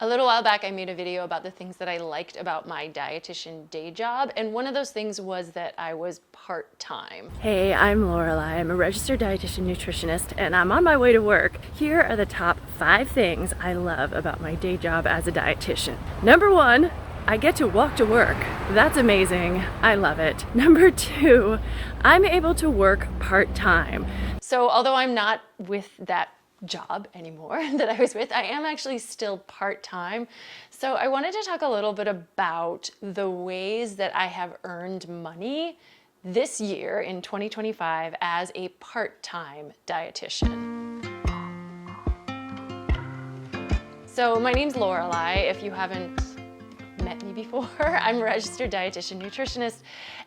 A little while back, I made a video about the things that I liked about my dietitian day job, and one of those things was that I was part-time. Hey, I'm Lorelei. I'm a registered dietitian nutritionist, and I'm on my way to work. Here are the top 5 things I love about my day job as a dietitian. Number 1, I get to walk to work. That's amazing. I love it. Number 2, I'm able to work part-time. So although I'm not with that job anymore that I was with, I am actually still part-time. So I wanted to talk a little bit about the ways that I have earned money this year in 2025 as a part-time dietitian. So my name's Lorelei, if you haven't met me before. I'm a registered dietitian nutritionist,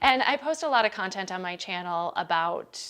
and I post a lot of content on my channel about,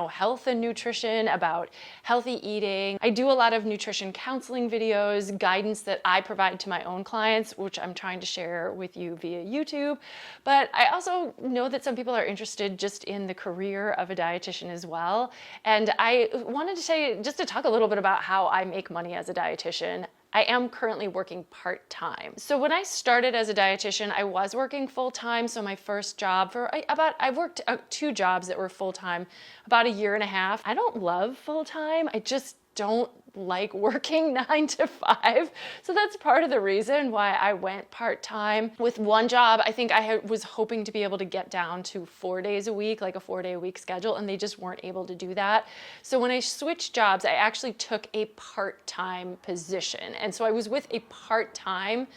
health and nutrition, about healthy eating. I do a lot of nutrition counseling videos, guidance that I provide to my own clients, which I'm trying to share with you via YouTube. But I also know that some people are interested just in the career of a dietitian as well. And I wanted to say, just to talk a little bit about how I make money as a dietitian. I am currently working part-time. So when I started as a dietitian, I was working full-time. So my first job I worked 2 jobs that were full-time about 1.5 years. I don't love full-time. I just don't like working 9 to 5. So that's part of the reason why I went part-time. With one job, I think I was hoping to be able to get down to 4 days a week, like a 4-day-a-week schedule, and they just weren't able to do that. So when I switched jobs, I actually took a part-time position. And so I was with a part-time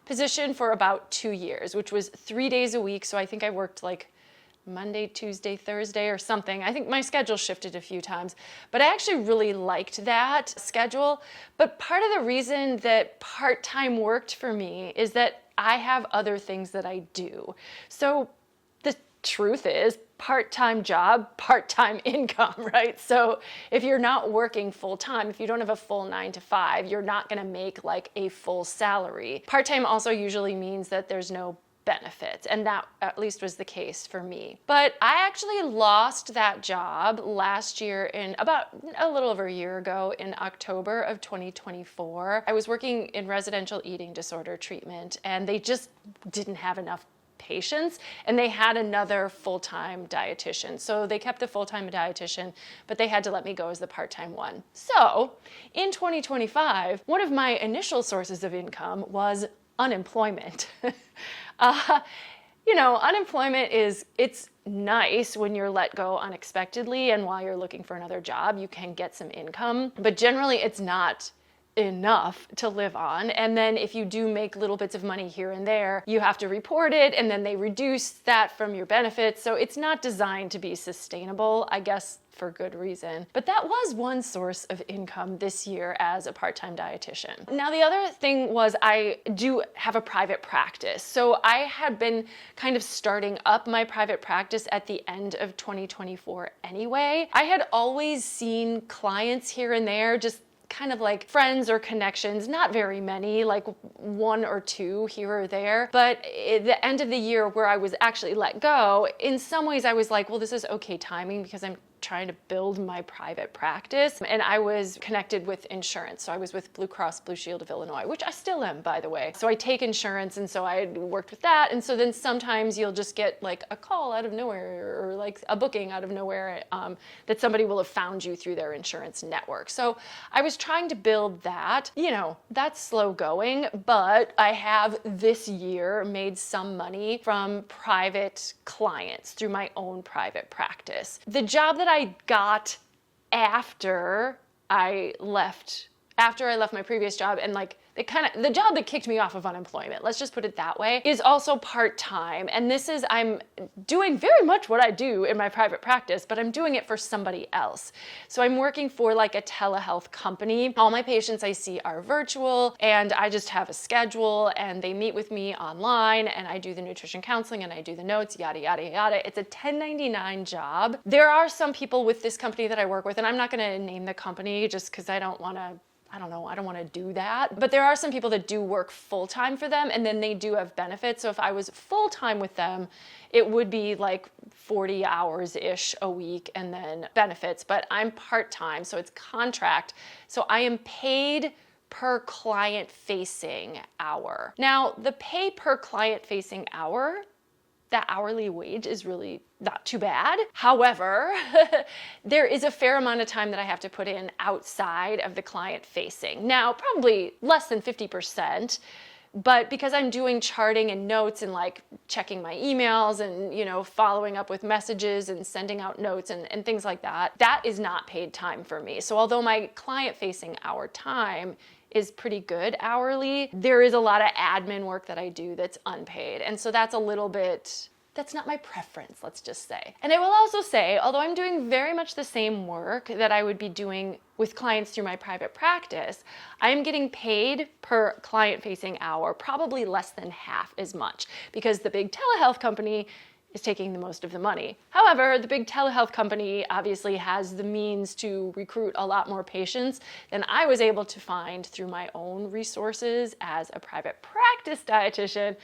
position for about 2 years, which was 3 days a week. So I think I worked like Monday, Tuesday, Thursday or something. I think my schedule shifted a few times, but I actually really liked that schedule. But part of the reason that part-time worked for me is that I have other things that I do. So the truth is, part-time job, part-time income, right? So if you're not working full-time, if you don't have a full 9 to 5, you're not gonna make like a full salary. Part-time also usually means that there's no benefits, and that at least was the case for me. But I actually lost that job last year in about a little over a year ago in October of 2024. I was working in residential eating disorder treatment, and they just didn't have enough patients, and they had another full-time dietitian. So they kept the full-time dietitian, but they had to let me go as the part-time one. So in 2025, one of my initial sources of income was unemployment. Unemployment it's nice when you're let go unexpectedly, and while you're looking for another job, you can get some income, but generally it's not enough to live on. And then if you do make little bits of money here and there, you have to report it, and then they reduce that from your benefits. So it's not designed to be sustainable, I guess, for good reason. But that was one source of income this year as a part-time dietitian. Now, the other thing was I do have a private practice. So I had been kind of starting up my private practice at the end of 2024 anyway. I had always seen clients here and there, just kind of like friends or connections, not very many, like 1 or 2 here or there. But at the end of the year where I was actually let go, in some ways I was like, well, this is okay timing because I'm trying to build my private practice, and I was connected with insurance. So I was with Blue Cross Blue Shield of Illinois, which I still am, by the way. So I take insurance, and so I had worked with that. And so then sometimes you'll just get like a call out of nowhere, or like a booking out of nowhere, that somebody will have found you through their insurance network. So I was trying to build that. That's slow going, but I have this year made some money from private clients through my own private practice. The job that I got after I left my previous job, and like the job that kicked me off of unemployment, let's just put it that way, is also part-time. And I'm doing very much what I do in my private practice, but I'm doing it for somebody else. So I'm working for like a telehealth company. All my patients I see are virtual, and I just have a schedule, and they meet with me online, and I do the nutrition counseling, and I do the notes, yada, yada, yada. It's a 1099 job. There are some people with this company that I work with, and I'm not gonna name the company just because I don't want to do that. But there are some people that do work full-time for them, and then they do have benefits. So if I was full-time with them, it would be like 40 hours-ish a week and then benefits. But I'm part-time, so it's contract. So I am paid per client facing hour. Now, the pay per client facing hour, that hourly wage is really not too bad. However, there is a fair amount of time that I have to put in outside of the client facing. Now, probably less than 50%. But because I'm doing charting and notes and like checking my emails and, you know, following up with messages and sending out notes and things like that, that is not paid time for me. So although my client facing hour time is pretty good hourly, there is a lot of admin work that I do that's unpaid. And so that's a little bit, that's not my preference, let's just say. And I will also say, although I'm doing very much the same work that I would be doing with clients through my private practice, I am getting paid per client-facing hour, probably less than half as much, because the big telehealth company is taking the most of the money. However, the big telehealth company obviously has the means to recruit a lot more patients than I was able to find through my own resources as a private practice dietitian.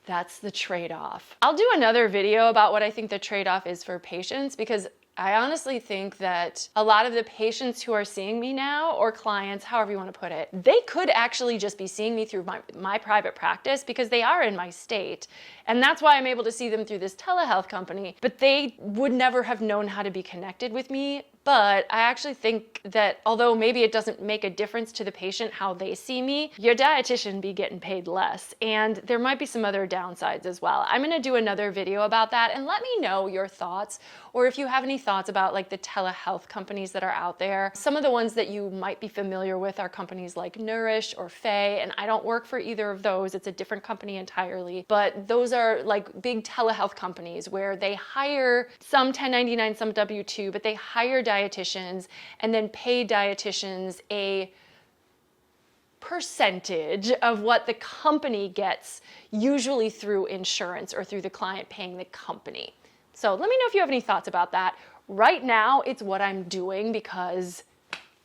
That's the trade-off. I'll do another video about what I think the trade-off is for patients, because I honestly think that a lot of the patients who are seeing me now, or clients, however you want to put it, they could actually just be seeing me through my private practice because they are in my state. And that's why I'm able to see them through this telehealth company. But they would never have known how to be connected with me. But I actually think that although maybe it doesn't make a difference to the patient how they see me, your dietitian be getting paid less. And there might be some other downsides as well. I'm gonna do another video about that, and let me know your thoughts, or if you have any thoughts about like the telehealth companies that are out there. Some of the ones that you might be familiar with are companies like Nourish or Faye, and I don't work for either of those. It's a different company entirely. But those are like big telehealth companies where they hire some 1099, some W-2, but they hire dietitians and then pay dietitians a percentage of what the company gets, usually through insurance or through the client paying the company. So let me know if you have any thoughts about that. Right now, it's what I'm doing because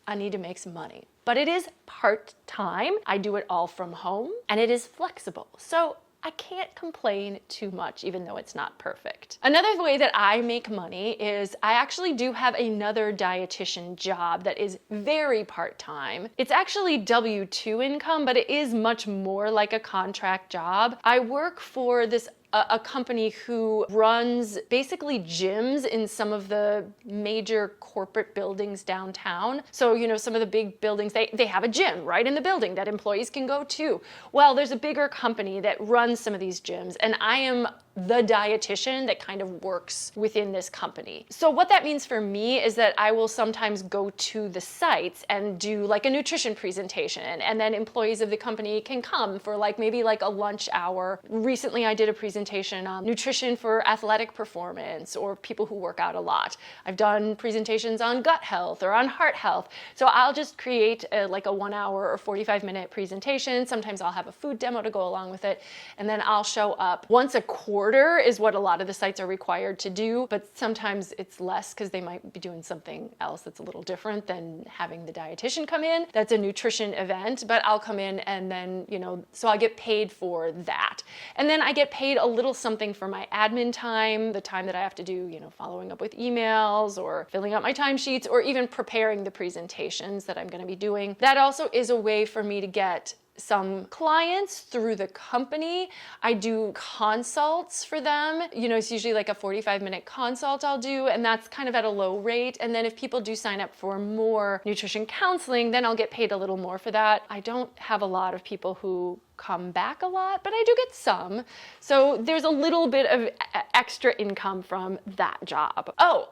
I need to make some money. But it is part-time. I do it all from home, and it is flexible. So I can't complain too much, even though it's not perfect. Another way that I make money is I actually do have another dietitian job that is very part-time. It's actually W-2 income, but it is much more like a contract job. I work for a company who runs basically gyms in some of the major corporate buildings downtown. So, you know, some of the big buildings, they have a gym right in the building that employees can go to. Well, there's a bigger company that runs some of these gyms, and I am the dietitian that kind of works within this company. So what that means for me is that I will sometimes go to the sites and do like a nutrition presentation, and then employees of the company can come for like maybe like a lunch hour. Recently I did a presentation on nutrition for athletic performance or people who work out a lot. I've done presentations on gut health or on heart health. So I'll just create like a 1 hour or 45-minute presentation. Sometimes I'll have a food demo to go along with it, and then I'll show up once a quarter is what a lot of the sites are required to do, but sometimes it's less because they might be doing something else that's a little different than having the dietitian come in. That's a nutrition event, but I'll come in and then, you know, so I get paid for that. And then I get paid a little something for my admin time, the time that I have to do, you know, following up with emails or filling out my timesheets or even preparing the presentations that I'm going to be doing. That also is a way for me to get some clients through the company. I do consults for them. You know, it's usually like a 45-minute consult I'll do, and that's kind of at a low rate. And then if people do sign up for more nutrition counseling, then I'll get paid a little more for that. I don't have a lot of people who come back a lot, but I do get some. So there's a little bit of extra income from that job. Oh,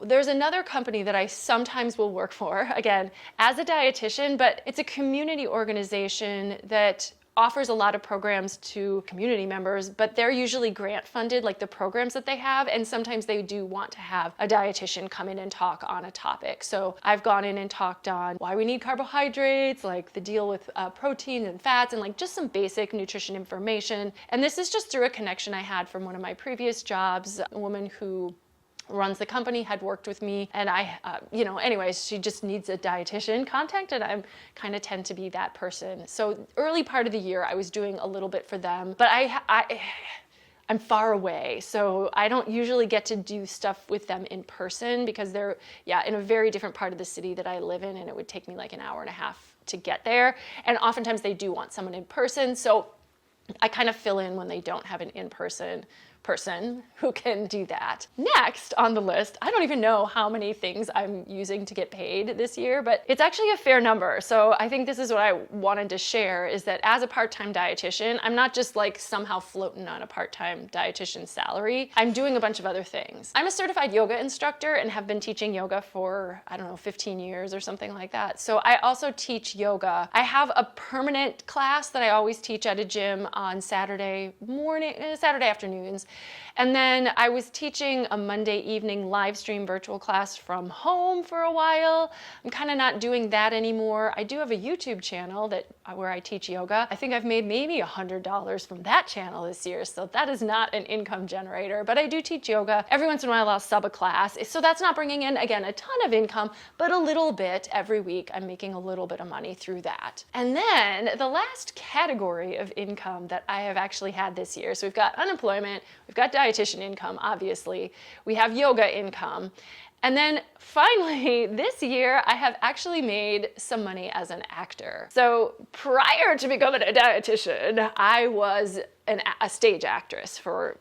there's another company that I sometimes will work for, again, as a dietitian, but it's a community organization that offers a lot of programs to community members, but they're usually grant funded, like the programs that they have, and sometimes they do want to have a dietitian come in and talk on a topic. So I've gone in and talked on why we need carbohydrates, like the deal with protein and fats, and like just some basic nutrition information. And this is just through a connection I had from one of my previous jobs. A woman who runs the company had worked with me, and anyways, she just needs a dietitian contact, and I kind of tend to be that person. So early part of the year, I was doing a little bit for them, but I'm far away, so I don't usually get to do stuff with them in person because they're, in a very different part of the city that I live in, and it would take me like an hour and a half to get there. And oftentimes they do want someone in person. So I kind of fill in when they don't have an in-person person who can do that. Next on the list, I don't even know how many things I'm using to get paid this year, but it's actually a fair number. So I think this is what I wanted to share, is that as a part-time dietitian, I'm not just like somehow floating on a part-time dietitian salary. I'm doing a bunch of other things. I'm a certified yoga instructor and have been teaching yoga for, I don't know, 15 years or something like that. So I also teach yoga. I have a permanent class that I always teach at a gym on Saturday afternoons. And then I was teaching a Monday evening live stream virtual class from home for a while. I'm kind of not doing that anymore. I do have a YouTube channel where I teach yoga. I think I've made maybe $100 from that channel this year, so that is not an income generator, but I do teach yoga. Every once in a while I'll sub a class, so that's not bringing in, again, a ton of income, but a little bit every week. I'm making a little bit of money through that. And then the last category of income that I have actually had this year, so we've got unemployment, we've got dietitian income, obviously, we have yoga income, and then finally this year I have actually made some money as an actor. So prior to becoming a dietitian, I was a stage actress for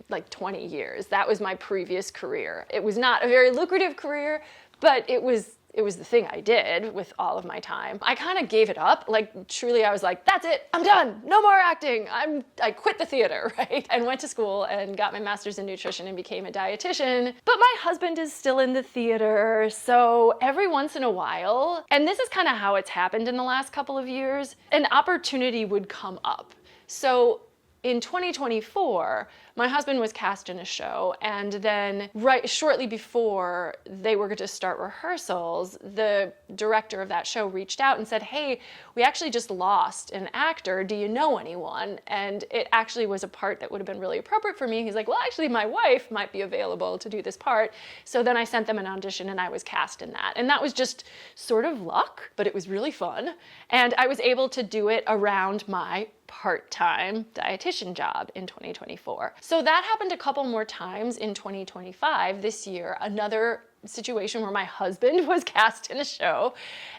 like 20 years. That was my previous career. It was not a very lucrative career, but it was the thing I did with all of my time. I kind of gave it up. Like, truly, I was like, that's it, I'm done, no more acting. I quit the theater, right? And went to school and got my master's in nutrition and became a dietitian. But my husband is still in the theater, so every once in a while, and this is kind of how it's happened in the last couple of years, an opportunity would come up. So in 2024, my husband was cast in a show, and then shortly before they were going to start rehearsals, the director of that show reached out and said, hey, we actually just lost an actor. Do you know anyone? And it actually was a part that would have been really appropriate for me. He's like, well, actually, my wife might be available to do this part. So then I sent them an audition and I was cast in that. And that was just sort of luck, but it was really fun. And I was able to do it around my part-time dietitian job in 2024. So that happened a couple more times in 2025. This year, another situation where my husband was cast in a show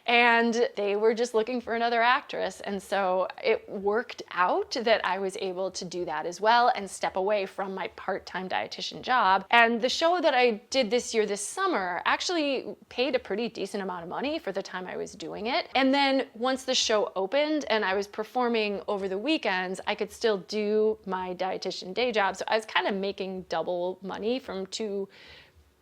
and they were just looking for another actress. And so it worked out that I was able to do that as well and step away from my part-time dietitian job. And the show that I did this year, this summer, actually paid a pretty decent amount of money for the time I was doing it. And then once the show opened and I was performing over the weekends, I could still do my dietitian day job. So I was kind of making double money from two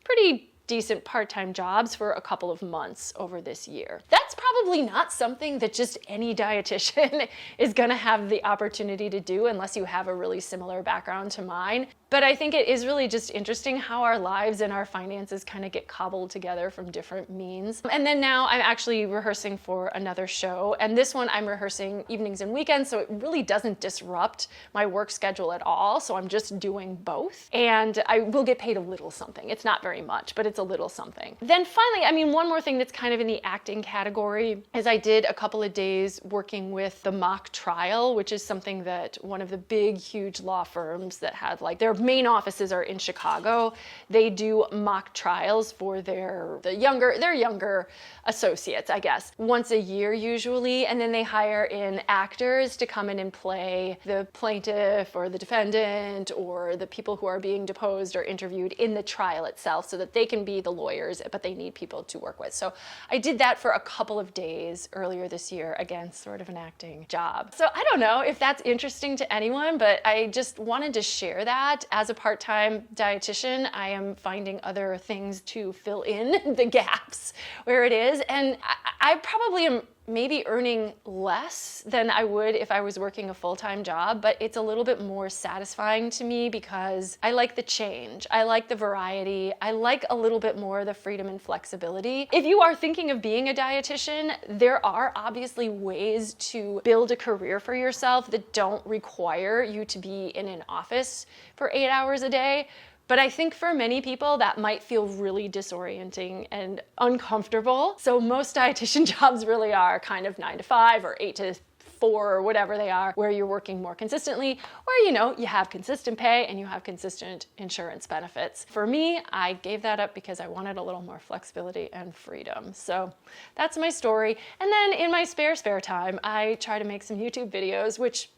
pretty decent part-time jobs for a couple of months over this year. That's probably not something that just any dietitian is gonna have the opportunity to do unless you have a really similar background to mine. But I think it is really just interesting how our lives and our finances kind of get cobbled together from different means. And then now I'm actually rehearsing for another show, and this one I'm rehearsing evenings and weekends, so it really doesn't disrupt my work schedule at all. So I'm just doing both, and I will get paid a little something. It's not very much, but it's a little something. Then finally, I mean, one more thing that's kind of in the acting category is I did a couple of days working with the mock trial, which is something that one of the big, huge law firms that had like their main offices are in Chicago. They do mock trials for their younger associates, I guess, once a year usually, and then they hire in actors to come in and play the plaintiff or the defendant or the people who are being deposed or interviewed in the trial itself so that they can be the lawyers, but they need people to work with. So I did that for a couple of days earlier this year, again, sort of an acting job. So I don't know if that's interesting to anyone, but I just wanted to share that. As a part-time dietitian, I am finding other things to fill in the gaps where it is. And I probably am maybe earning less than I would if I was working a full-time job, but it's a little bit more satisfying to me because I like the change. I like the variety. I like a little bit more the freedom and flexibility. If you are thinking of being a dietitian, there are obviously ways to build a career for yourself that don't require you to be in an office for 8 hours a day. But I think for many people that might feel really disorienting and uncomfortable. So most dietitian jobs really are kind of 9 to 5 or 8 to 4 or whatever they are, where you're working more consistently, or you have consistent pay and you have consistent insurance benefits. For me, I gave that up because I wanted a little more flexibility and freedom. So that's my story. And then in my spare time, I try to make some YouTube videos, which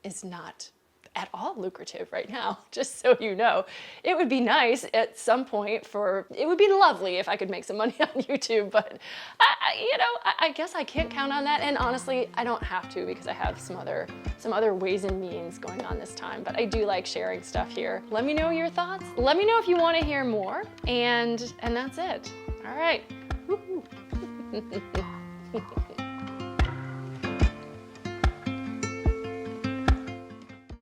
is not at all lucrative right now, just so you know. It would be nice at some point it would be lovely if I could make some money on YouTube, but I guess I can't count on that. And honestly, I don't have to, because I have some other ways and means going on this time, but I do like sharing stuff here. Let me know your thoughts. Let me know if you want to hear more, and that's it. All right.